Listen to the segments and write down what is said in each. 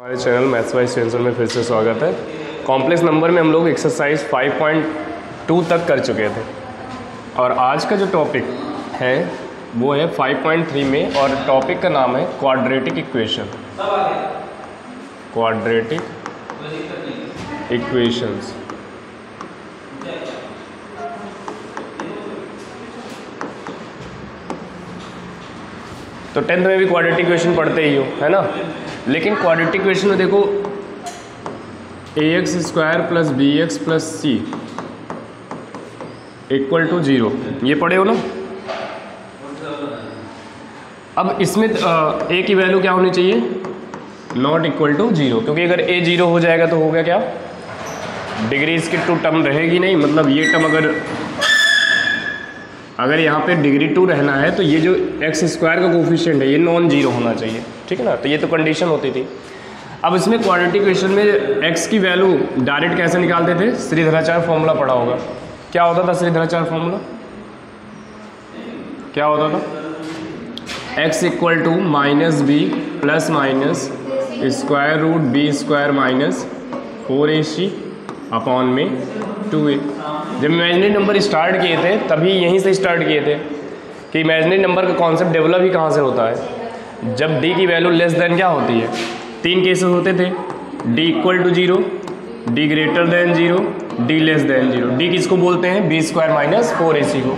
हमारे channel maths by sensor में फिर से स्वागत है। कॉम्प्लेक्स नंबर में हम लोग एक्सरसाइज 5.2 तक कर चुके थे और आज का जो टॉपिक है वो है 5.3 में और टॉपिक का नाम है क्वाड्रेटिक इक्वेशन। Quadratic equations. तो 10th में भी क्वाड्रेटिक इक्वेशन पढ़ते ही हो, है ना। लेकिन क्वाड्रेटिक इक्वेशन में देखो ax square plus b x plus c equal to 0, ये पढ़े हो ना। अब इसमें a की वैल्यू क्या होनी चाहिए, नॉट इक्वल टू 0, क्योंकि अगर a 0 हो जाएगा तो हो गया क्या, डिग्री इसकी 2 टर्म रहेगी नहीं। मतलब ये टर्म अगर यहाँ पे डिग्री 2 रहना है तो ये जो एक्स स्क्वायर का कोफिशिएंट है ये नॉन जीरो होना चाहिए, ठीक है ना। तो ये तो कंडीशन होती थी। अब इसमें क्वाड्रेटिक इक्वेशन में एक्स की वैल्यू डायरेक्ट कैसे निकालते थे, श्रीधराचार्य फॉर्मूला पढ़ा होगा। क्या होता था श्रीधराचार्य फॉर्मूला, क्या होता था, x equal to minus b plus minus square root b square minus 4ac upon में 2a। जब इमेजिनरी नंबर स्टार्ट किए थे तभी यहीं से स्टार्ट किए थे कि इमेजिनरी नंबर का कॉन्सेप्ट डेवलप ही कहाँ से होता है, जब d की वैल्यू लेस देन क्या होती है। 3 केसेस होते थे, d equal to 0, d greater than 0, d less than 0। d किसको बोलते हैं, बी स्क्वायर माइनस 4ac को।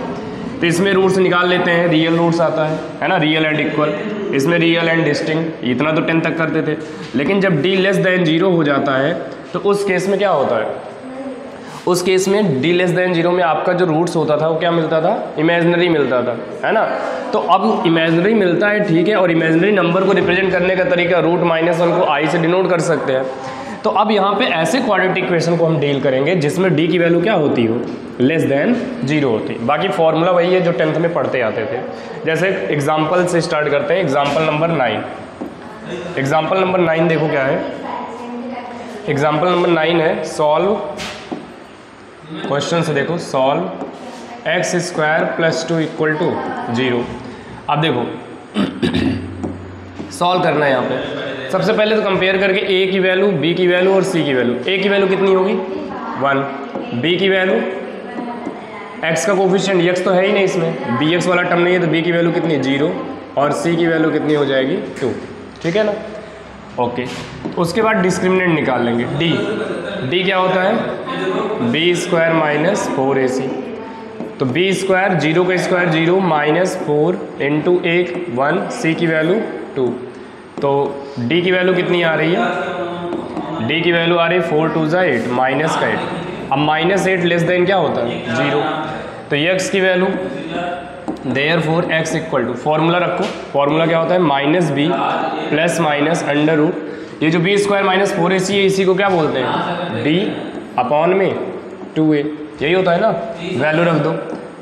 तो इसमें रूट्स निकाल लेते हैं, रियल रूट्स आता है ना, रियल एंड इक्वल। इसमें रियल एंड डिस्टिंक्ट, इतना तो 10 तक करते थे। लेकिन जब d लेस देन 0 हो जाता है तो उस केस में क्या होता है, उस केस में d लेस देन 0 में आपका जो रूट्स होता था वो क्या मिलता था, इमेजिनरी मिलता था, है ना। तो अब इमेजिनरी मिलता है, ठीक है, और इमेजिनरी नंबर को रिप्रेजेंट करने का तरीका रूट माइनस 1 को i से डिनोट कर सकते हैं। तो अब यहाँ पे ऐसे क्वाड्रेटिक इक्वेशन को हम डील करेंगे जिसमें d की वैल्यू क्या होती हो, लेस देन 0 होती। बाकी फॉर्मूला वही है जो 10th में पढ़ते आते थे। जैसे एग्जाम्पल से स्टार्ट करते हैं, एग्जाम्पल नंबर 9। एग्जाम्पल नंबर 9 देखो क्या है, एग्जाम्पल नंबर 9 है सॉल्व क्वेश्चन से, देखो solve x square plus 2 equal to 0। अब देखो सॉल्व करना है यहाँ पे। सबसे पहले तो कंपेयर करके a की वैल्यू, b की वैल्यू और c की वैल्यू। a की वैल्यू कितनी होगी 1, b की वैल्यू, x का कोफिशिएंट x तो है ही नहीं इसमें, bx वाला टर्म नहीं है, तो b की वैल्यू कितनी 0 और c की वैल्यू कितनी हो जाएगी 2, ठीक है ना। ओके, उसके बाद डिस्क्रिमिनेंट निकाल लेंगे, d क्या होता है, बी स्क्वायर माइनस 4ac। तो बी स्क्वायर 0 का स्क्वायर 0 माइनस 4 इंटू 1 c की वैल्यू 2। तो d की वैल्यू कितनी आ रही है, d की वैल्यू आ रही है 4 2 8 माइनस का 8। अब माइनस 8 लेस देन क्या होता है 0। तो ये x की value therefore x equal to, formula रखो, फॉर्मूला क्या होता है minus b plus minus under root, ये जो बी स्क्वायर माइनस 4ac है इसी को क्या बोलते हैं d अपॉन में 2a, यही होता है ना। वैल्यू रख दो,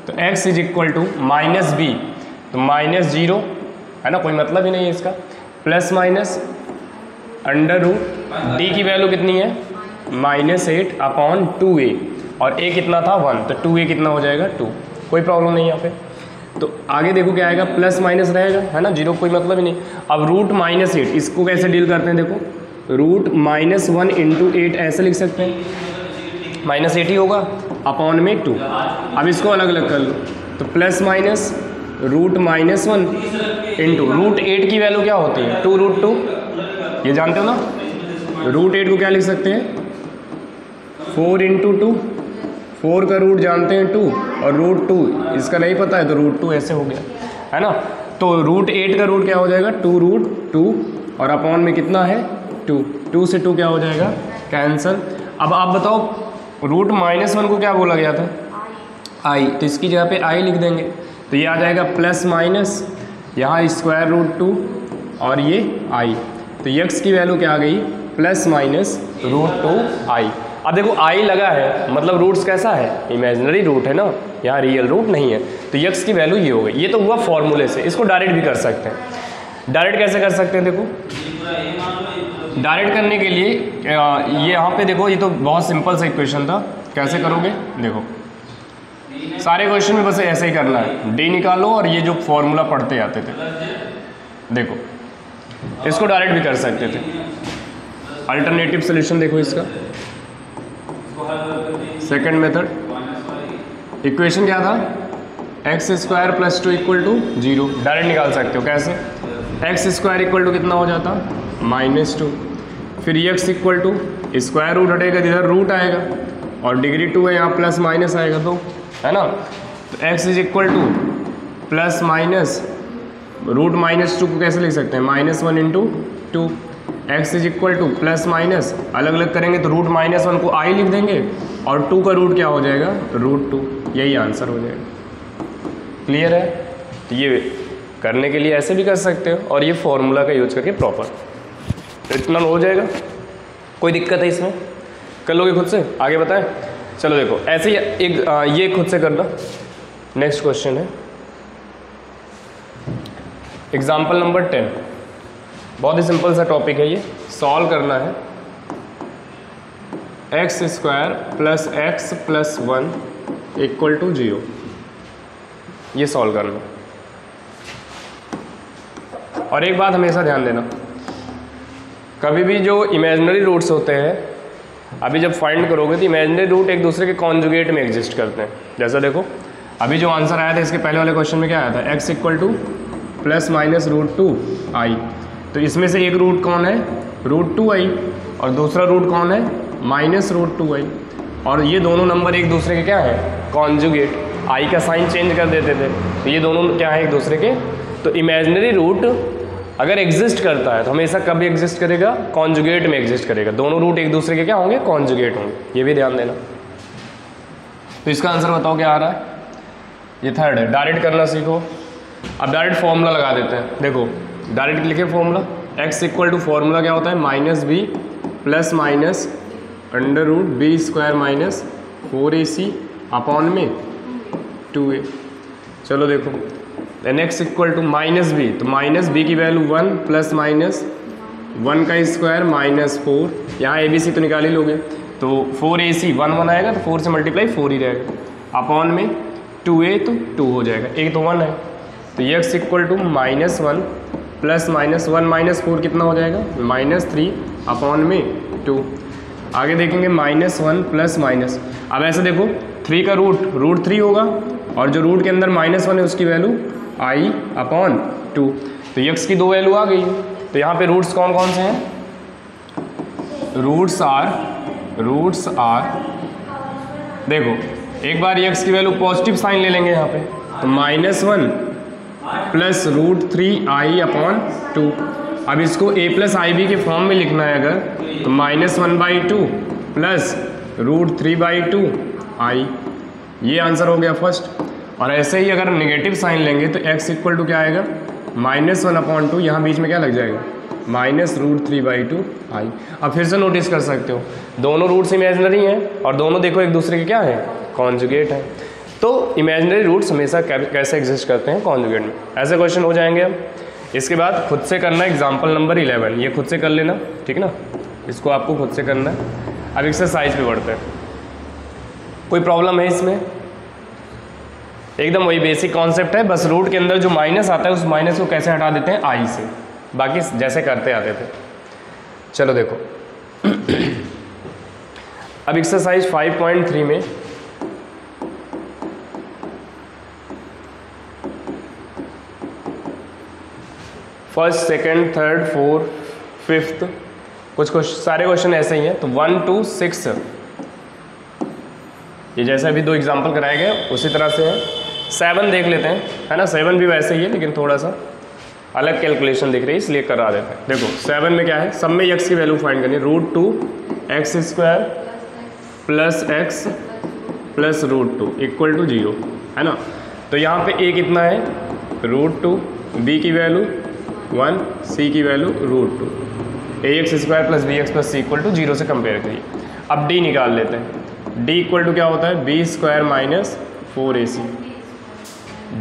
तो x is equal to minus b, तो माइनस 0 है ना, कोई मतलब ही नहीं है इसका, plus minus under root, d की वैल्यू कितनी है माइनस 8 अपॉन 2a, और a कितना था 1, तो 2a कितना हो जाएगा 2, कोई प्रॉब्लम नहीं यहाँ पे। तो आगे देखो क्या आएगा, प्लस माइनस रहेगा, है ना, 0 कोई मतलब ही नहीं। अब रूट माइनस 8 इसको कैसे डील करते हैं, देखो रूट माइनस 1 इंटू 8 ऐसे लिख सकते हैं, माइनस 8 ही होगा अपॉन में 2। अब इसको अलग अलग कर लो, तो plus minus root minus 1 into root 8 की वैल्यू क्या होती है 2 रूट 2, ये जानते हो ना। रूट 8 को क्या लिख सकते हैं 4 इंटू 2, 4 का रूट जानते हैं 2 और रूट 2 इसका नहीं पता है तो रूट 2 ऐसे हो गया, है ना। तो रूट 8 का रूट क्या हो जाएगा 2 रूट 2 और अपॉन में कितना है 2, 2 से 2 क्या हो जाएगा कैंसल। अब आप बताओ रूट माइनस 1 को क्या बोला गया था i, तो इसकी जगह पे i लिख देंगे, तो ये आ जाएगा प्लस माइनस यहाँ स्क्वायर रूट 2 और ये i, तो x की वैल्यू क्या आ गई प्लस माइनस रूट 2i। अब देखो i लगा है मतलब रूट्स कैसा है, इमेजिनरी रूट है ना, यहाँ रियल रूट नहीं है, तो x की वैल्यू ये हो गई। ये तो हुआ फॉर्मूले से, इसको डायरेक्ट भी कर सकते हैं। डायरेक्ट कैसे कर सकते हैं, देखो डायरेक्ट करने के लिए ये यहाँ पे देखो, ये तो बहुत सिंपल सा इक्वेशन था, कैसे करोगे देखो, सारे क्वेश्चन में बस ऐसे ही करना है, d निकालो और ये जो फॉर्मूला पढ़ते आते थे देखो, इसको डायरेक्ट भी कर सकते थे। अल्टरनेटिव सोल्यूशन देखो इसका, सेकंड मेथड, इक्वेशन क्या था, x square plus 2 equal to 0, direct निकाल सकते हो। कैसे, एक्स स्क्वायर इक्वल टू कितना हो जाता, -2, फिर x equal to square root हटेगा, इधर रूट आएगा और डिग्री 2 है, यहाँ प्लस माइनस आएगा, तो है ना। तो x is equal to plus minus root -2 को कैसे लिख सकते हैं, -1 into 2। X is equal to plus minus, अलग अलग करेंगे तो रूट -1 को आई लिख देंगे और 2 का रूट क्या हो जाएगा, √2, यही आंसर हो जाएगा। क्लियर है। तो ये करने के लिए ऐसे भी कर सकते हो और ये फॉर्मूला का यूज करके प्रॉपर, इतना हो जाएगा। कोई दिक्कत है इसमें, कर लोगे खुद से, आगे बताएं। चलो देखो ऐसे ही एक ये खुद से करना। नेक्स्ट क्वेश्चन है एग्जाम्पल नंबर 10, बहुत ही सिंपल सा टॉपिक है ये, सॉल्व करना है। X square plus x plus 1 equal to 0, ये सॉल्व करना। और एक बात हमेशा ध्यान देना, कभी भी जो इमेजिनरी रूट्स होते हैं, अभी जब फाइंड करोगे तो इमेजिनरी रूट एक दूसरे के कॉन्जुगेट में एग्जिस्ट करते हैं। जैसा देखो अभी जो आंसर आया था इसके पहले वाले क्वेश्चन में क्या आया था, x equal to plus minus √2i, तो इसमें से एक रूट कौन है, √2i, और दूसरा रूट कौन है, -√2i, और ये दोनों नंबर एक दूसरे के क्या है, कॉन्जुगेट। आई का साइन चेंज कर देते थे, तो ये दोनों क्या है एक दूसरे के। तो इमेजिनरी रूट अगर एग्जिस्ट करता है तो हमेशा कब एग्जिस्ट करेगा, कॉन्जुगेट में एग्जिस्ट करेगा। दोनों रूट एक दूसरे के क्या होंगे, कॉन्जुगेट होंगे, ये भी ध्यान देना। तो इसका आंसर बताओ क्या आ रहा है, ये थर्ड है। डायरेक्ट करना सीखो। अब डायरेक्ट फॉर्मूला लगा देते हैं। देखो डायरेक्ट लिखे formula, x equal to formula क्या होता है, -b plus minus √b² - 4ac upon में 2a। चलो देखो then x equal to -b, तो -b की वैल्यू 1 प्लस माइनस 1 का स्क्वायर -4, यहाँ abc तो निकाल ही लोगे, तो 4ac 1 आएगा, तो 4 से मल्टीप्लाई 4 ही रहेगा, अपॉन में 2a, तो 2 हो जाएगा, एक तो 1 है, तो x equal to -1 plus minus 1 - 4 कितना हो जाएगा, -3 अपॉन में 2। आगे देखेंगे -1 प्लस माइनस, अब ऐसे देखो 3 का रूट 3 होगा, और जो रूट के अंदर -1 है उसकी वैल्यू i अपॉन 2, तो x की 2 वैल्यू आ गई। तो यहाँ पे रूट्स कौन कौन से हैं, रूट्स आर देखो एक बार x की वैल्यू पॉजिटिव साइन ले लेंगे यहाँ पे, तो -1 प्लस √3i अपॉन 2। अब इसको a प्लस IB के फॉर्म में लिखना है अगर, तो -1/2 प्लस √3/2i, ये आंसर हो गया फर्स्ट। और ऐसे ही अगर नेगेटिव साइन लेंगे तो x इक्वल टू क्या आएगा, -1/2, यहाँ बीच में क्या लग जाएगा, -√3/2i। अब फिर से नोटिस कर सकते हो दोनों रूट्स इमेजिनरी हैं और दोनों देखो एक दूसरे के क्या है, कॉन्जुगेट है। तो इमेजिनरी रूट्स हमेशा कैसे एग्जिस्ट करते हैं, कॉन्जुगेट में। ऐसे क्वेश्चन हो जाएंगे। अब इसके बाद खुद से करना एग्जाम्पल नंबर 11, ये खुद से कर लेना, ठीक ना, इसको आपको खुद से करना है। अब एक्सरसाइज पे बढ़ते हैं। कोई प्रॉब्लम है इसमें, एकदम वही बेसिक कॉन्सेप्ट है, बस रूट के अंदर जो माइनस आता है उस माइनस को कैसे हटा देते हैं, आई से, बाकी जैसे करते आते थे। चलो देखो अब एक्सरसाइज 5.3 में first, second, third, fourth, fifth, कुछ सारे क्वेश्चन ऐसे ही हैं। तो 1 to 6 ये जैसे अभी 2 एग्जाम्पल कराए गए उसी तरह से है। 7 देख लेते हैं, है ना, 7 भी वैसे ही है लेकिन थोड़ा सा अलग कैलकुलेशन दिख रही है इसलिए करा देते हैं। देखो 7 में क्या है, सब में x की वैल्यू फाइंड करनी है, √2x² plus x plus √2 equal to 0, है ना। तो यहाँ पे a कितना है, √2, b की वैल्यू 1, c की value √2, ax² plus bx plus c equal to 0 से कंपेयर करिए। अब d निकाल लेते हैं, d इक्वल टू क्या होता है, b² minus 4ac,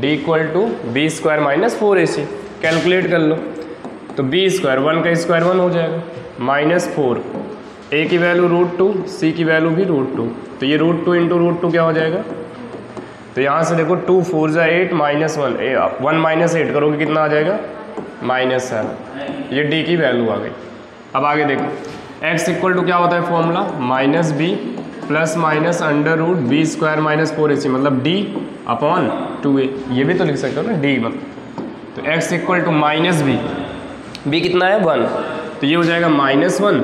d equal to b² minus 4ac, calculate कर लो। तो b² 1 का स्क्वायर 1 हो जाएगा, -4, a की वैल्यू √2, c की वैल्यू भी √2, तो ये √2 इंटू √2 क्या हो जाएगा। तो यहाँ से देखो 2 4 जा 8 -1 माइनस 8 करोगे कितना आ जाएगा, -7, ये d की वैल्यू आ गई। अब आगे देखो x इक्वल टू क्या होता है formula, minus b plus minus under root b square minus 4ac, मतलब d अपॉन 2a, ये भी तो लिख सकते हो ना d मतलब। तो x equal to minus b कितना है 1, तो ये हो जाएगा -1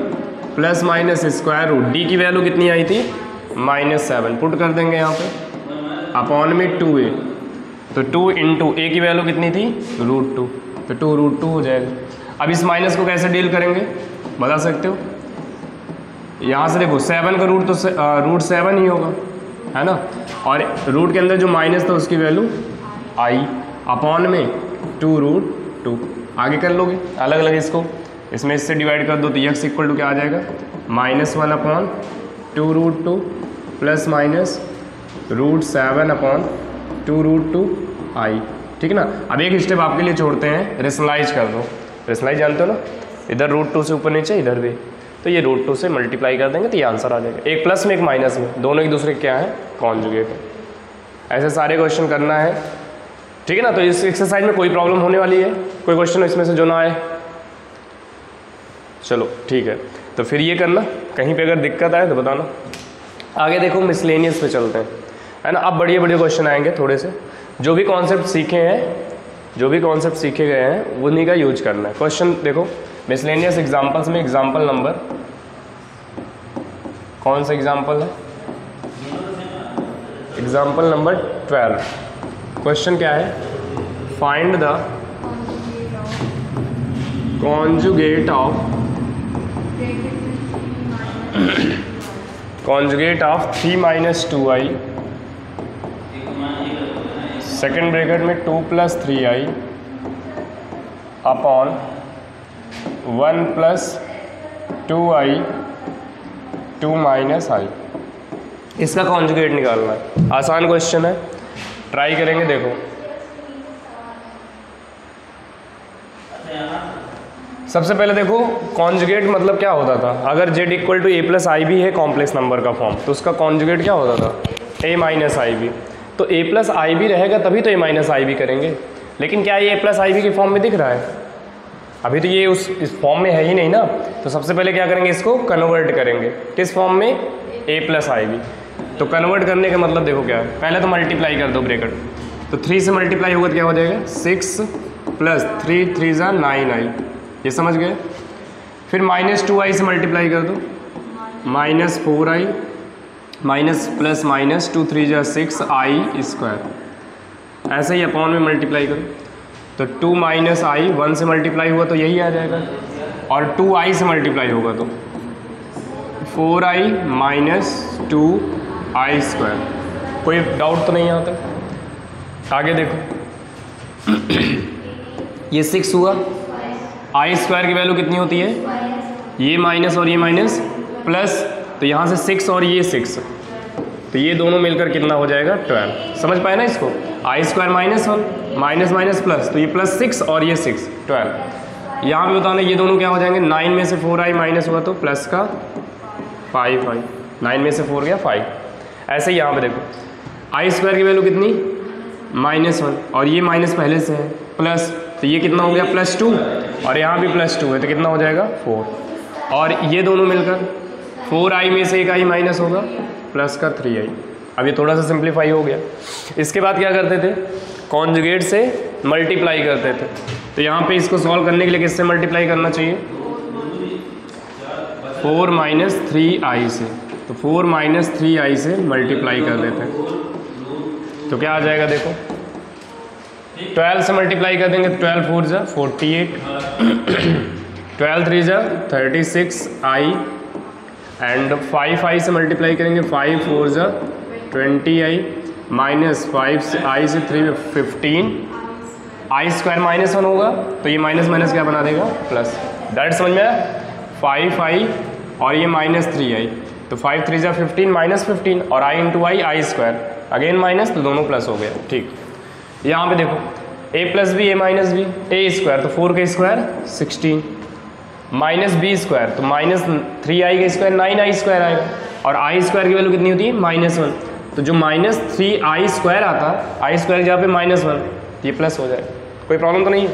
plus minus square root, d की वैल्यू कितनी आई थी -7, पुट कर देंगे यहाँ पे अपॉन में 2a, तो 2 इंटू ए की वैल्यू कितनी थी √2, तो 2√2 हो जाएगा। अब इस माइनस को कैसे डील करेंगे बता सकते हो, यहाँ से देखो 7 का रूट तो √7 ही होगा है ना, और रूट के अंदर जो माइनस था उसकी वैल्यू आई अपॉन में 2√2, आगे कर लोगे अलग अलग इसको, इसमें इससे डिवाइड कर दो तो x इक्वल टू क्या आ जाएगा -1 अपॉन 2√2 प्लस माइनस √7 अपॉन 2√2 आई, ठीक है ना। अब एक स्टेप आपके लिए छोड़ते हैं, रेशनलाइज कर दो, रेशनलाइज जानते हो ना, इधर √2 से ऊपर नीचे इधर भी, तो ये √2 से मल्टीप्लाई कर देंगे तो ये आंसर आ जाएगा, एक प्लस में एक माइनस में, दोनों एक दूसरे क्या है कॉन्जुगेट है। ऐसे सारे क्वेश्चन करना है, ठीक है ना। तो इस एक्सरसाइज में कोई प्रॉब्लम होने वाली है, कोई क्वेश्चन इसमें से जो ना आए, चलो ठीक है, तो फिर ये करना, कहीं पे अगर दिक्कत आए तो बताना। आगे देखो मिसलेनियस पे चलते हैं, है ना। अब बढ़िया बढ़िया क्वेश्चन आएंगे थोड़े से, जो भी कॉन्सेप्ट सीखे हैं, जो भी कॉन्सेप्ट सीखे गए हैं उन्हीं का यूज करना है। क्वेश्चन देखो मिसलेनियस एग्जाम्पल्स में एग्जाम्पल नंबर कौन सा एग्जाम्पल है, एग्जाम्पल नंबर 12। क्वेश्चन क्या है, find the conjugate of 3 - 2i, second bracket में 2 + 3i अपॉन 1 + 2i 2 - i, इसका कॉन्जुगेट निकालना है। आसान क्वेश्चन है, ट्राई करेंगे। देखो सबसे पहले देखो कॉन्जुगेट मतलब क्या होता था, अगर z equal to a + ib है कॉम्प्लेक्स नंबर का फॉर्म, तो उसका कॉन्जुगेट क्या होता था a - ib, तो a + ib रहेगा तभी तो a - ib करेंगे, लेकिन क्या ये a + ib के फॉर्म में दिख रहा है, अभी तो ये इस फॉर्म में है ही नहीं ना। तो सबसे पहले क्या करेंगे, इसको कन्वर्ट करेंगे किस फॉर्म में, a + ib। तो कन्वर्ट करने का मतलब देखो क्या है, पहले तो मल्टीप्लाई कर दो ब्रैकेट, तो 3 से मल्टीप्लाई होगा तो क्या हो जाएगा 6 + 3 3 = 9i, ये समझ गए। फिर -2i से मल्टीप्लाई कर दो, -4i minus plus minus 2 3 = 6i², ऐसे ही अपॉन में मल्टीप्लाई करो तो 2 - i 1 से मल्टीप्लाई हुआ तो यही आ जाएगा, और 2i से मल्टीप्लाई होगा तो 4i - 2i²। कोई डाउट तो नहीं यहाँ तक? आगे देखो ये 6 हुआ, i² की वैल्यू कितनी होती है, ये माइनस और ये माइनस प्लस, तो यहाँ से 6 और ये 6, तो ये दोनों मिलकर कितना हो जाएगा 12। समझ पाए ना इसको, i² -1 माइनस माइनस प्लस, तो ये +6 और ये 6 12। यहाँ पे बताना ये दोनों क्या हो जाएंगे, 9 में से 4i माइनस हुआ तो प्लस का 5i, 9 में से 4 गया 5। ऐसे ही यहाँ पे देखो i² की वैल्यू कितनी -1, और ये माइनस पहले से है प्लस, तो ये कितना हो गया +2, और यहाँ भी +2 है तो कितना हो जाएगा 4, और ये दोनों मिलकर 4i में से 1i माइनस होगा प्लस का 3i। अब ये थोड़ा सा सिंप्लीफाई हो गया। इसके बाद क्या करते थे, कॉन्जुगेट से मल्टीप्लाई करते थे, तो यहाँ पे इसको सॉल्व करने के लिए किससे मल्टीप्लाई करना चाहिए, 4 - 3i से, तो 4 - 3i से मल्टीप्लाई कर देते हैं तो क्या आ जाएगा देखो, 12 से मल्टीप्लाई कर देंगे, 12 4 = 48, 12 3 = 36i, एंड 5i से मल्टीप्लाई करेंगे, 5 4 = 20i, -5i से 3 में 15, i² -1 होगा तो ये माइनस माइनस क्या बना देगा प्लस। डायरेक्ट समझ में आया, 5i और ये -3i, तो 5 3 = 15 -15, और i × i i² again minus, तो दोनों प्लस हो गया। ठीक, यहाँ पे देखो a + b a - b a², तो 4 का स्क्वायर 16, -b² तो -3i का स्क्वायर 9i² आएगा, और i² की वैल्यू कितनी होती है -1, तो जो -3i² आता, i² की जगह पे -1, ये प्लस हो जाएगा। कोई प्रॉब्लम तो नहीं है,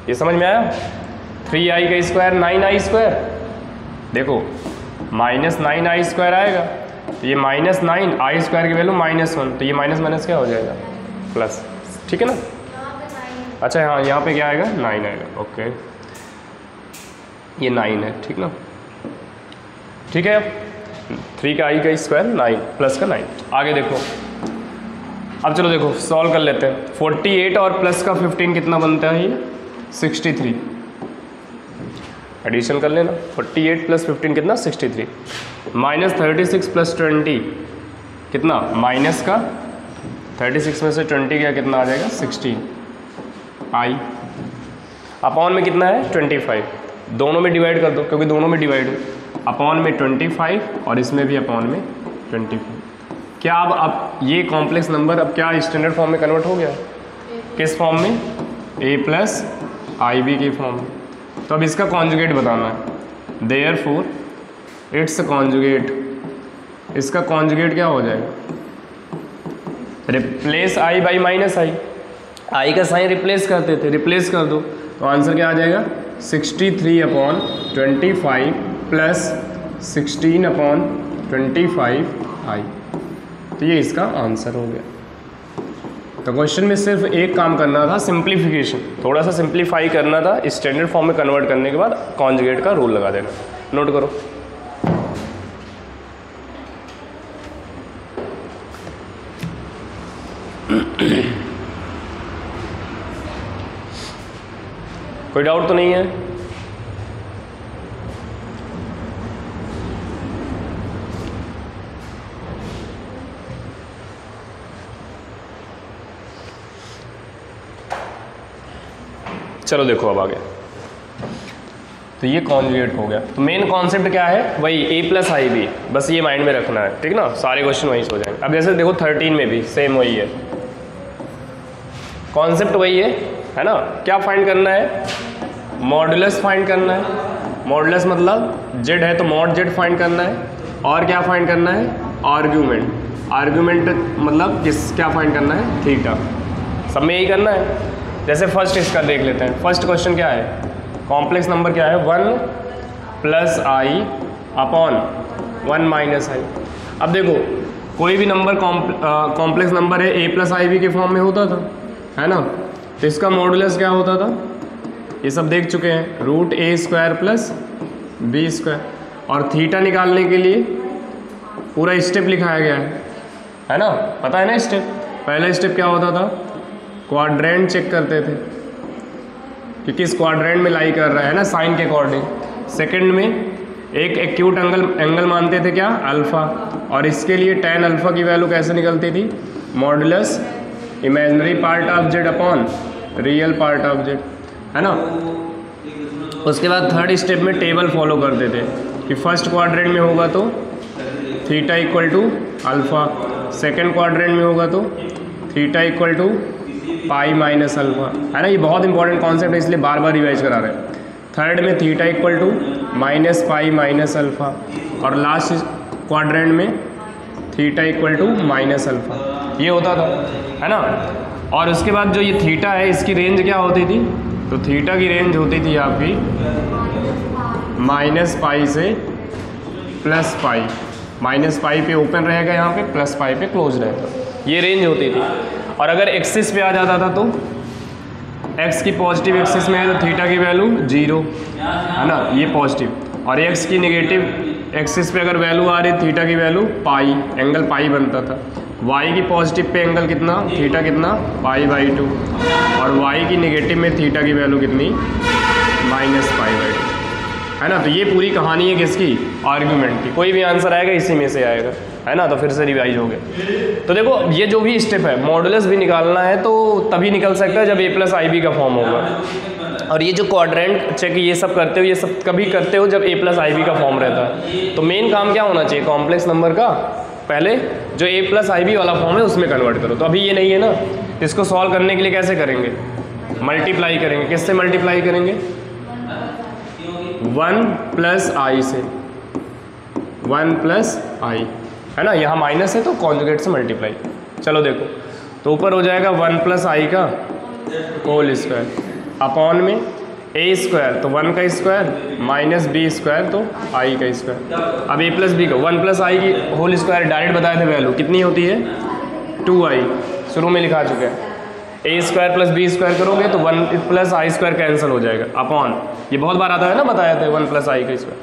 ये समझ में आया, 3i का स्क्वायर 9i², देखो -9i² आएगा, तो ये -9 i² की वैल्यू -1, तो ये माइनस माइनस क्या हो जाएगा प्लस, ठीक है ना। अच्छा हाँ यहाँ पे क्या आएगा 9 आएगा, ओके ये 9 है, ठीक ना, ठीक है। अब 3 का i² 9 प्लस का 9, आगे देखो। अब चलो देखो सॉल्व कर लेते हैं। 48 और प्लस का 15 कितना बनता है ये 63, एडिशन कर लेना। 48 प्लस 15 कितना 63, -36 प्लस 20 कितना माइनस का 36 में से 20 क्या कितना आ जाएगा 16 i, अपॉन में कितना है 25, दोनों में डिवाइड कर दो क्योंकि दोनों में डिवाइड हो, अपॉन में 25 और इसमें भी अपॉन में 25। क्या अब ये कॉम्प्लेक्स नंबर अब क्या स्टैंडर्ड फॉर्म में कन्वर्ट हो गया, किस फॉर्म में a प्लस IB की फॉर्म में। तो अब इसका कॉन्जुगेट बताना है, देयरफॉर इट्स कॉन्जुगेट, इसका कॉन्जुगेट क्या हो जाएगा, replace i by -i, i का साइन रिप्लेस करते थे, रिप्लेस कर दो तो आंसर क्या आ जाएगा 63/25 प्लस 16/25i, तो ये इसका आंसर हो गया। तो क्वेश्चन में सिर्फ एक काम करना था, सिंप्लीफिकेशन, थोड़ा सा सिंप्लीफाई करना था, स्टैंडर्ड फॉर्म में कन्वर्ट करने के बाद कॉन्जुगेट का रूल लगा देना। नोट करो, कोई डाउट तो नहीं है। चलो देखो अब आगे, तो ये कॉन्जुगेट हो गया। तो मेन कॉन्सेप्ट क्या है, वही a प्लस IB, बस ये माइंड में रखना है, ठीक ना, सारे क्वेश्चन वहीं से हो जाएंगे। अब जैसे देखो 13 में भी सेम वही है, कॉन्सेप्ट वही है ना। क्या फाइंड करना है, मॉडुलस फाइंड करना है, मॉडुलस मतलब z है तो मॉड z फाइंड करना है, और क्या फाइंड करना है आर्ग्यूमेंट, आर्ग्यूमेंट मतलब किस क्या फाइंड करना है थीटा, सब में यही करना है। जैसे फर्स्ट इसका देख लेते हैं, फर्स्ट क्वेश्चन क्या है, कॉम्प्लेक्स नंबर क्या है 1 plus i upon 1 minus i। अब देखो कोई भी नंबर कॉम्प्लेक्स नंबर है a प्लस IB के फॉर्म में होता था, है ना, तो इसका मॉडुलस क्या होता था, ये सब देख चुके हैं, √a² प्लस b²। और थीटा निकालने के लिए पूरा स्टेप लिखाया गया है ना, पता है ना स्टेप। पहला स्टेप क्या होता था, क्वाड्रेंट चेक करते थे कि किस क्वाड्रेंट में लाई कर रहा है ना, साइन के अकॉर्डिंग। सेकंड में एक एक्यूट एंगल मानते थे क्या अल्फ़ा, और इसके लिए tan अल्फ़ा की वैल्यू कैसे निकलती थी, modulus imaginary part of z upon real part of z, है ना। उसके बाद थर्ड स्टेप में टेबल फॉलो करते थे कि फर्स्ट क्वाड्रेंट में होगा तो theta equal to alpha, second quadrant में होगा तो theta equal to pi minus alpha, है ना। ये बहुत इंपॉर्टेंट कॉन्सेप्ट है इसलिए बार बार रिवाइज करा रहे हैं। थर्ड में theta equal to minus pi minus alpha, और लास्ट क्वाड्रेंट में theta equal to minus alpha, ये होता था, है ना। और उसके बाद जो ये थीटा है इसकी रेंज क्या होती थी, तो थीटा की रेंज होती थी आपकी -पाई से +पाई, -पाई पे ओपन रहेगा यहाँ पे, +पाई पे क्लोज रहेगा, ये रेंज होती थी। और अगर एक्सिस पे आ जाता था तो x की पॉजिटिव एक्सिस में है तो थीटा की वैल्यू 0, है ना, ये पॉजिटिव, और x की नेगेटिव एक्सिस पे अगर वैल्यू आ रही थीटा की वैल्यू पाई, एंगल पाई बनता था। y की पॉजिटिव पे एंगल कितना, थीटा कितना π/2, और y की नेगेटिव में थीटा की वैल्यू कितनी -π/2, है ना। तो ये पूरी कहानी है किसकी, आर्ग्यूमेंट की। कोई भी आंसर आएगा इसी में से आएगा, है ना। तो फिर से रिवाइज हो गए। तो देखो ये जो भी स्टेप है, मॉडुलस भी निकालना है तो तभी निकल सकता है जब a प्लस IB का फॉर्म होगा। और ये जो क्वाड्रेंट चेक ये सब करते हो, ये सब कभी करते हो जब a प्लस IB का फॉर्म रहता है। तो मेन काम क्या होना चाहिए, कॉम्प्लेक्स नंबर का पहले जो a प्लस IB वाला फॉर्म है उसमें कन्वर्ट करो। तो अभी ये नहीं है ना, इसको सॉल्व करने के लिए कैसे करेंगे, मल्टीप्लाई करेंगे। किससे मल्टीप्लाई करेंगे, 1 प्लस i से, 1 प्लस i, है ना। यहाँ माइनस है तो कॉन्जुगेट से मल्टीप्लाई। चलो देखो, तो ऊपर हो जाएगा 1 प्लस i का होल स्क्वायर, अपॉन में ए स्क्वायर तो 1 का स्क्वायर माइनस बी स्क्वायर तो आई का स्क्वायर। अब ए प्लस बी का 1 प्लस आई की होल स्क्वायर डायरेक्ट बताए थे वैल्यू कितनी होती है 2i, शुरू में लिखा चुके हैं। ए स्क्वायर प्लस बी स्क्वायर करोगे तो 1 प्लस आई स्क्वायर कैंसिल हो जाएगा अपॉन, ये बहुत बार आता है ना, बताया था 1 प्लस आई का स्क्वायर,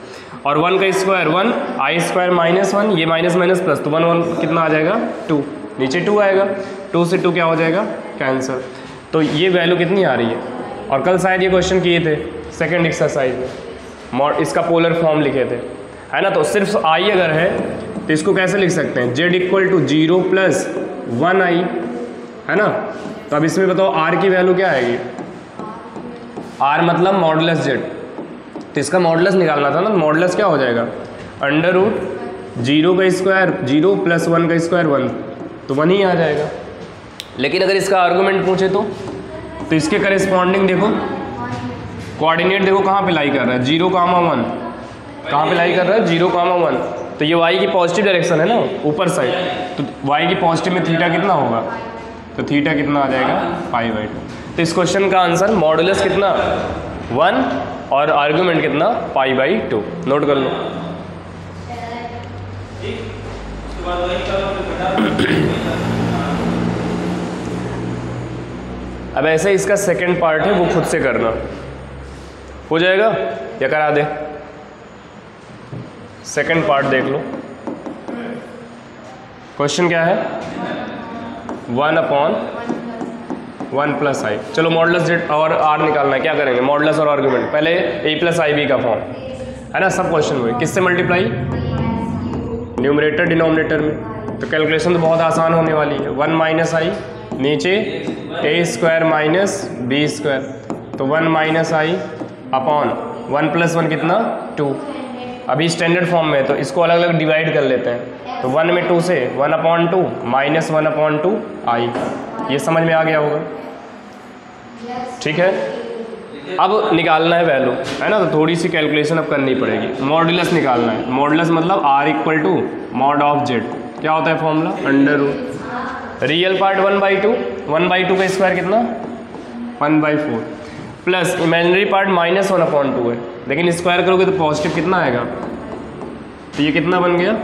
और 1 का स्क्वायर 1, आई स्क्वायर माइनस 1, ये माइनस माइनस प्लस तो 1 कितना आ जाएगा 2, नीचे 2 आएगा, 2 से 2 क्या हो जाएगा कैंसिल। तो ये वैल्यू कितनी आ रही है, और कल शायद ये क्वेश्चन किए थे सेकेंड एक्सरसाइज में, इसका पोलर फॉर्म लिखे थे, है ना। तो सिर्फ आई अगर है तो इसको कैसे लिख सकते हैं, z equal to 0 plus 1i, है ना। तो अब इसमें बताओ r की वैल्यू क्या आएगी, r मतलब मॉडुलस z, तो इसका मॉडुलस निकालना था ना, मॉडुलस क्या हो जाएगा अंडर रूट 0 का स्क्वायर 0 प्लस 1 का स्क्वायर 1, तो 1 ही आ जाएगा। लेकिन अगर इसका आर्गूमेंट पूछे तो इसके करेस्पॉन्डिंग देखो, कोऑर्डिनेट देखो कहाँ पे लाई कर रहा है 0, 1, कहाँ पे लाई कर रहा है 0, 1, तो ये y की पॉजिटिव डायरेक्शन है ना ऊपर साइड, तो y की पॉजिटिव में थीटा कितना होगा, तो थीटा कितना आ जाएगा π/2। तो इस क्वेश्चन का आंसर मॉडुलस कितना 1 और आर्गुमेंट कितना π/2, नोट कर लो। अब ऐसे इसका सेकंड पार्ट है वो खुद से करना, हो जाएगा या करा दे, सेकंड पार्ट देख लो। क्वेश्चन क्या है 1/1 प्लस आई, चलो मॉडुलस z और r निकालना है, क्या करेंगे मॉडुलस और आर्गुमेंट, पहले a प्लस आई बी का फॉर्म, है ना। सब क्वेश्चन हुए किससे मल्टीप्लाई, न्यूमरेटर डिनोमिनेटर में, तो कैलकुलेशन तो बहुत आसान होने वाली है। 1 माइनस आई नीचे ए स्क्वायर माइनस बी स्क्वायर, तो 1 माइनस आई अपॉन 1 प्लस 1 कितना 2, अभी स्टैंडर्ड फॉर्म में, तो इसको अलग अलग डिवाइड कर लेते हैं, तो 1 में 2 से 1/2 माइनस 1/2 आई, ये समझ में आ गया होगा, ठीक है। अब निकालना है वैल्यू, है ना, तो थोड़ी सी कैलकुलेशन अब करनी पड़ेगी। मॉडुलस निकालना है, मॉडुलस मतलब r equal to mod of z, क्या होता है formula under root real part 1/2, 1/2 का स्क्वायर कितना 1/4 प्लस इमेजिनरी पार्ट माइनस 1/2 है, लेकिन स्क्वायर करोगे तो पॉजिटिव कितना आएगा, तो ये कितना बन गया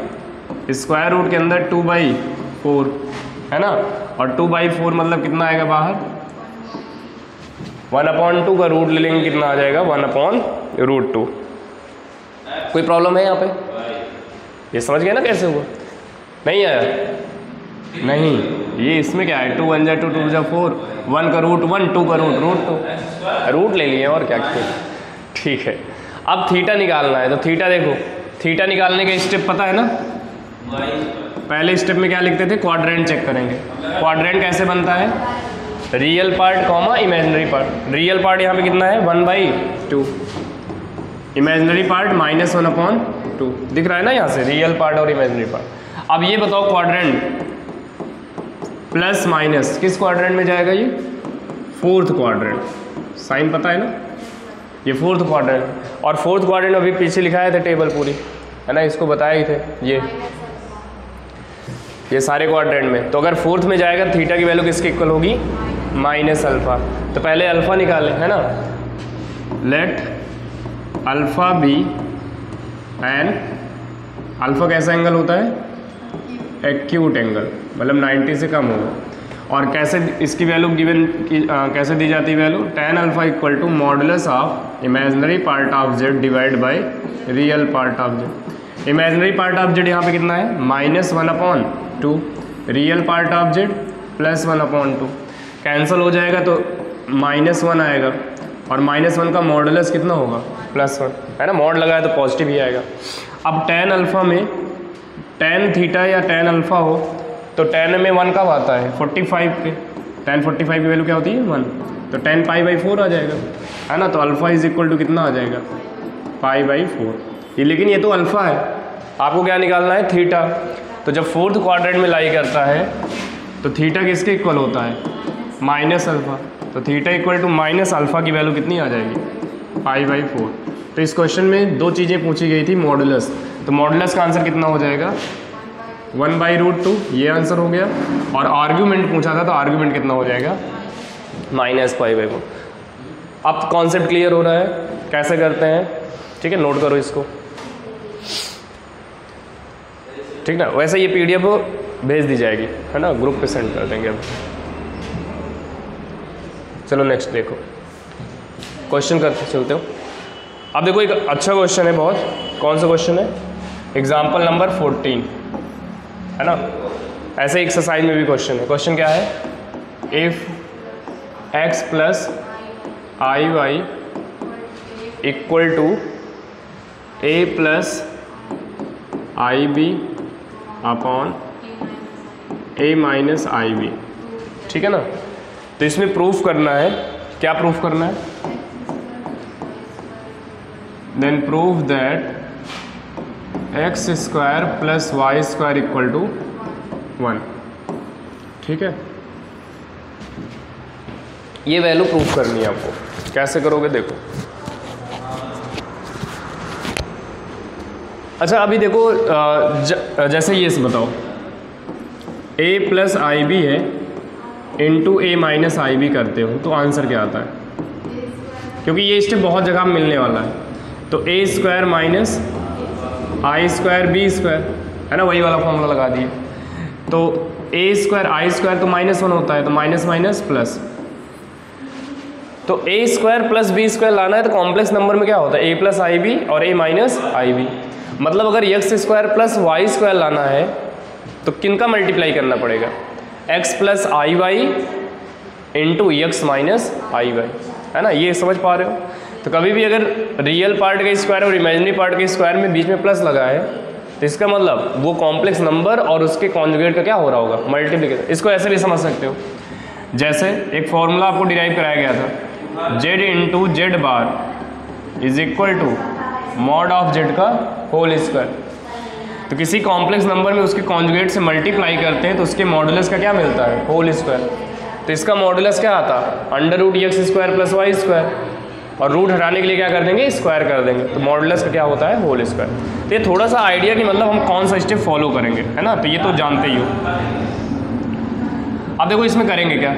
स्क्वायर रूट के अंदर 2/4, है ना, और 2/4 मतलब कितना आएगा बाहर 1/2 का रूट ले लेंगे, कितना आ जाएगा 1/√2। कोई प्रॉब्लम है यहाँ पे, ये समझ गए ना कैसे हुआ, नहीं आया, नहीं, ये इसमें क्या है 2 1 जा 2 2 जा 4, 1 का रूट 1, 2 का रूट 2, रूट ले लिए और क्या किया, ठीक है। अब थीटा निकालना है, तो थीटा देखो, थीटा निकालने का स्टेप पता है ना, पहले स्टेप में क्या लिखते थे क्वाड्रेंट चेक करेंगे, क्वाड्रेंट कैसे बनता है real part comma imaginary part, real part यहाँ पे कितना है 1/2, इमेजिनरी पार्ट माइनस 1/2 दिख रहा है ना यहाँ से, रियल पार्ट और इमेजिनरी पार्ट। अब ये बताओ क्वाड्रेंट प्लस माइनस किस क्वाड्रेंट में जाएगा, ये फोर्थ क्वाड्रेंट, साइन पता है ना, ये फोर्थ क्वाड्रेंट, और फोर्थ क्वाड्रेंट अभी पीछे लिखाए थे टेबल पूरी, है ना, इसको बताए ही थे ये सारे क्वाड्रेंट में। तो अगर फोर्थ में जाएगा थीटा की वैल्यू किसके इक्वल होगी माइनस अल्फा, तो पहले अल्फा निकालें, है ना, let alpha b and alpha कैसा एंगल होता है एक्यूट एंगल, मतलब 90 से कम होगा, और कैसे इसकी वैल्यू गिवन कैसे दी जाती है value tan alpha equal to modulus of imaginary part of z divide by real part of z। Imaginary part of z यहाँ पे कितना है -1/2, real part of z +1/2, cancel हो जाएगा तो -1 आएगा, और -1 का मॉडुलस कितना होगा +1, है ना, मॉड लगाया तो पॉजिटिव ही आएगा। अब tan अल्फा में tan थीटा या tan अल्फा हो तो tan में 1 कब आता है 45 पे, tan 45 की वैल्यू क्या होती है 1, तो tan π/4 आ जाएगा, है ना, तो अल्फा इज इक्वल टू कितना आ जाएगा π/4, ये लेकिन ये तो अल्फा है, आपको क्या निकालना है थीटा। तो जब फोर्थ क्वाड्रेंट में लाई करता है तो थीटा किसके इक्वल होता है माइनस अल्फा, तो theta equal to minus alpha की वैल्यू कितनी आ जाएगी π/4। तो इस क्वेश्चन में दो चीज़ें पूछी गई थी, मॉडुलस, तो मॉडुलस का आंसर कितना हो जाएगा 1/√2, ये आंसर हो गया, और आर्ग्यूमेंट पूछा था तो आर्ग्यूमेंट कितना हो जाएगा -π/4। अब कॉन्सेप्ट क्लियर हो रहा है कैसे करते हैं, ठीक है, नोट करो इसको, ठीक ना। वैसे ये पीडीएफ भेज दी जाएगी, है ना, ग्रुप पे सेंड कर देंगे अब। चलो नेक्स्ट देखो, क्वेश्चन करते चलते हो। अब देखो एक अच्छा क्वेश्चन है बहुत। कौन सा क्वेश्चन है? एग्जाम्पल नंबर 14, है ना। ऐसे एक्सरसाइज में भी क्वेश्चन है। क्वेश्चन क्या है? If x plus I Y equal to a plus I B upon a minus I B, ठीक है ना। तो इसमें प्रूफ करना है, क्या प्रूफ करना है? Then prove that X square plus Y square equal to 1, ठीक है। ये वैल्यू प्रूफ करनी है आपको। कैसे करोगे देखो। अच्छा अभी देखो जैसे ये बताओ a प्लस आई बी है into A minus I B करते हो तो आंसर क्या आता है? क्योंकि ये स्टेप बहुत जगह मिलने वाला है। तो ए स्क्वायर माइनस आई स्क्वायर बी स्क्वायर, है ना, वही वाला फॉर्मूला लगा दिए। तो ए स्क्वायर आई स्क्वायर तो -1 होता है, तो माइनस माइनस प्लस। तो ए स्क्वायर प्लस बी स्क्वायर लाना है तो कॉम्प्लेक्स नंबर में क्या होता है? ए प्लस आई बी और ए माइनस आई बी। मतलब अगर X square plus Y square लाना है तो किनका मल्टीप्लाई करना पड़ेगा? X plus I Y into X minus I Y, है ना। ये समझ पा रहे हो? तो कभी भी अगर रियल पार्ट का स्क्वायर और इमेजिनरी पार्ट के स्क्वायर में बीच में प्लस लगा है तो इसका मतलब वो कॉम्प्लेक्स नंबर और उसके कॉन्जुगेट का क्या हो रहा होगा? मल्टीप्लिकेशन। इसको ऐसे भी समझ सकते हो, जैसे एक फॉर्मूला आपको डिराइव कराया गया था, Z into Z bar is equal to mod of Z का होल स्क्वायर। तो किसी कॉम्प्लेक्स नंबर में उसके कॉन्जुगेट से मल्टीप्लाई करते हैं तो उसके मॉडुलस का क्या मिलता है? Whole square. तो इसका मॉडुलस क्या आता है? Under root X square plus Y square, और रूट हटाने के लिए क्या कर देंगे? स्क्वायर कर देंगे। तो मॉडुलस का क्या होता है? Whole square. तो ये थोड़ा सा आइडिया कि मतलब हम कौन सा स्टेप फॉलो करेंगे, है ना। तो ये तो जानते ही हो। अब देखो इसमें करेंगे क्या,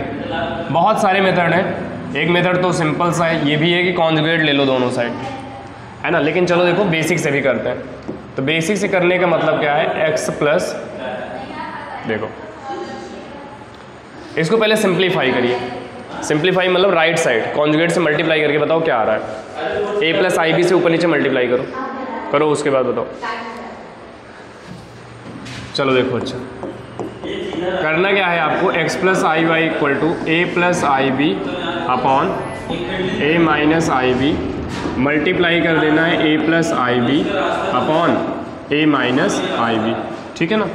बहुत सारे मेथड हैं। एक मेथड तो सिंपल सा है, ये भी है कि कॉन्जुगेट ले लो दोनों साइड, है ना। लेकिन चलो देखो बेसिक से भी करते हैं। तो बेसिक से करने का मतलब क्या है? एक्स प्लस, देखो इसको पहले सिंप्लीफाई करिए। सिंप्लीफाई मतलब राइट साइड कॉन्जुगेट से मल्टीप्लाई करके बताओ क्या आ रहा है। ए प्लस आई बी से ऊपर नीचे मल्टीप्लाई करो, उसके बाद बताओ। चलो देखो, अच्छा करना क्या है आपको? X plus I Y equal to A plus I B upon A minus I B, multiply कर देना है A plus I B upon A minus I B, ठीक है ना।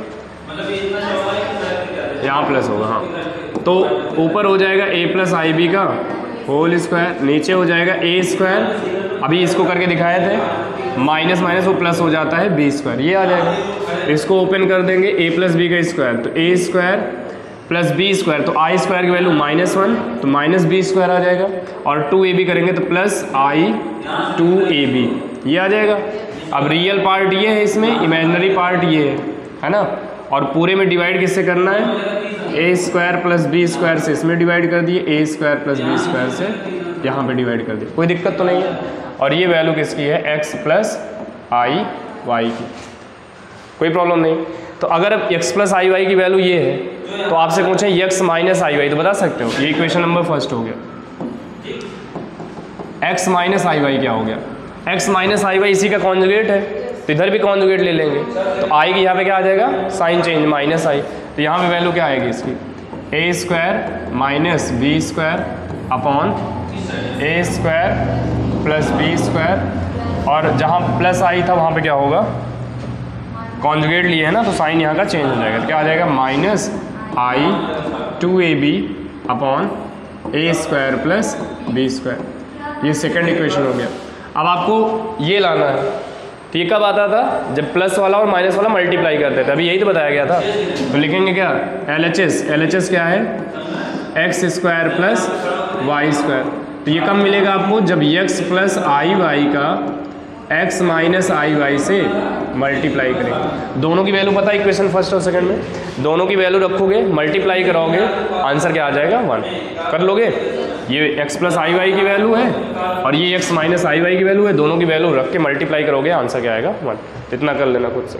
यहाँ प्लस होगा, हाँ। तो ऊपर हो जाएगा ए प्लस आई बी का होल स्क्वायर, नीचे हो जाएगा ए स्क्वायर, अभी इसको करके दिखाए थे, माइनस माइनस वो प्लस हो जाता है बी स्क्वायर, ये आ जाएगा। इसको ओपन कर देंगे ए प्लस बी का स्क्वायर, तो ए स्क्वायर प्लस बी स्क्वायर, तो आई स्क्वायर की वैल्यू -1 तो माइनस बी स्क्वायर आ जाएगा, और 2ab करेंगे तो प्लस आई 2ab, ये आ जाएगा। अब रियल पार्ट ये है इसमें, इमेजिनरी पार्ट ये है ना। और पूरे में डिवाइड किससे करना है? ए स्क्वायर प्लस बी स्क्वायर से इसमें डिवाइड कर दिए, ए स्क्वायर प्लस बी स्क्वायर से यहाँ पे डिवाइड कर दिए, कोई दिक्कत तो नहीं है। और ये वैल्यू किसकी है? एक्स प्लस आई वाई की, कोई प्रॉब्लम नहीं। तो अगर एक्स प्लस आई वाई की वैल्यू ये है तो आपसे पूछें एक्स माइनस आई वाई, तो बता सकते हो। ये इक्वेशन नंबर फर्स्ट हो गया। एक्स माइनस आई वाई क्या हो गया? एक्स माइनस आई वाई इसी का कॉन्जुगेट है, तो इधर भी कॉन्जुगेट ले लेंगे। तो आई की यहाँ पे क्या आ जाएगा? Sign change, minus i. तो यहाँ पे वैल्यू क्या आएगी इसकी? A square minus B square upon A square plus B square, और जहाँ प्लस आई था वहाँ पे क्या होगा? कॉन्जुगेट लिए है ना, तो साइन यहाँ का चेंज हो जाएगा। तो क्या आ जाएगा? Minus I 2ab upon A square plus B square. ये सेकंड इक्वेशन हो गया। अब आपको ये लाना है, तो ये कब आता था? जब प्लस वाला और माइनस वाला मल्टीप्लाई करते थे, अभी यही तो बताया गया था। तो लिखेंगे क्या? LHS क्या है? X square plus Y square. तो ये कब मिलेगा आपको? जब एक्स प्लस आई वाई का x माइनस आई वाई से मल्टीप्लाई करेंगे। दोनों की वैल्यू पता है इक्वेशन फर्स्ट और सेकंड में, दोनों की वैल्यू रखोगे मल्टीप्लाई कराओगे आंसर क्या आ जाएगा 1। कर लोगे? ये x प्लस आई वाई की वैल्यू है और ये x माइनस आई वाई की वैल्यू है, दोनों की वैल्यू रख के मल्टीप्लाई करोगे आंसर क्या आएगा 1। इतना कर लेना खुद से।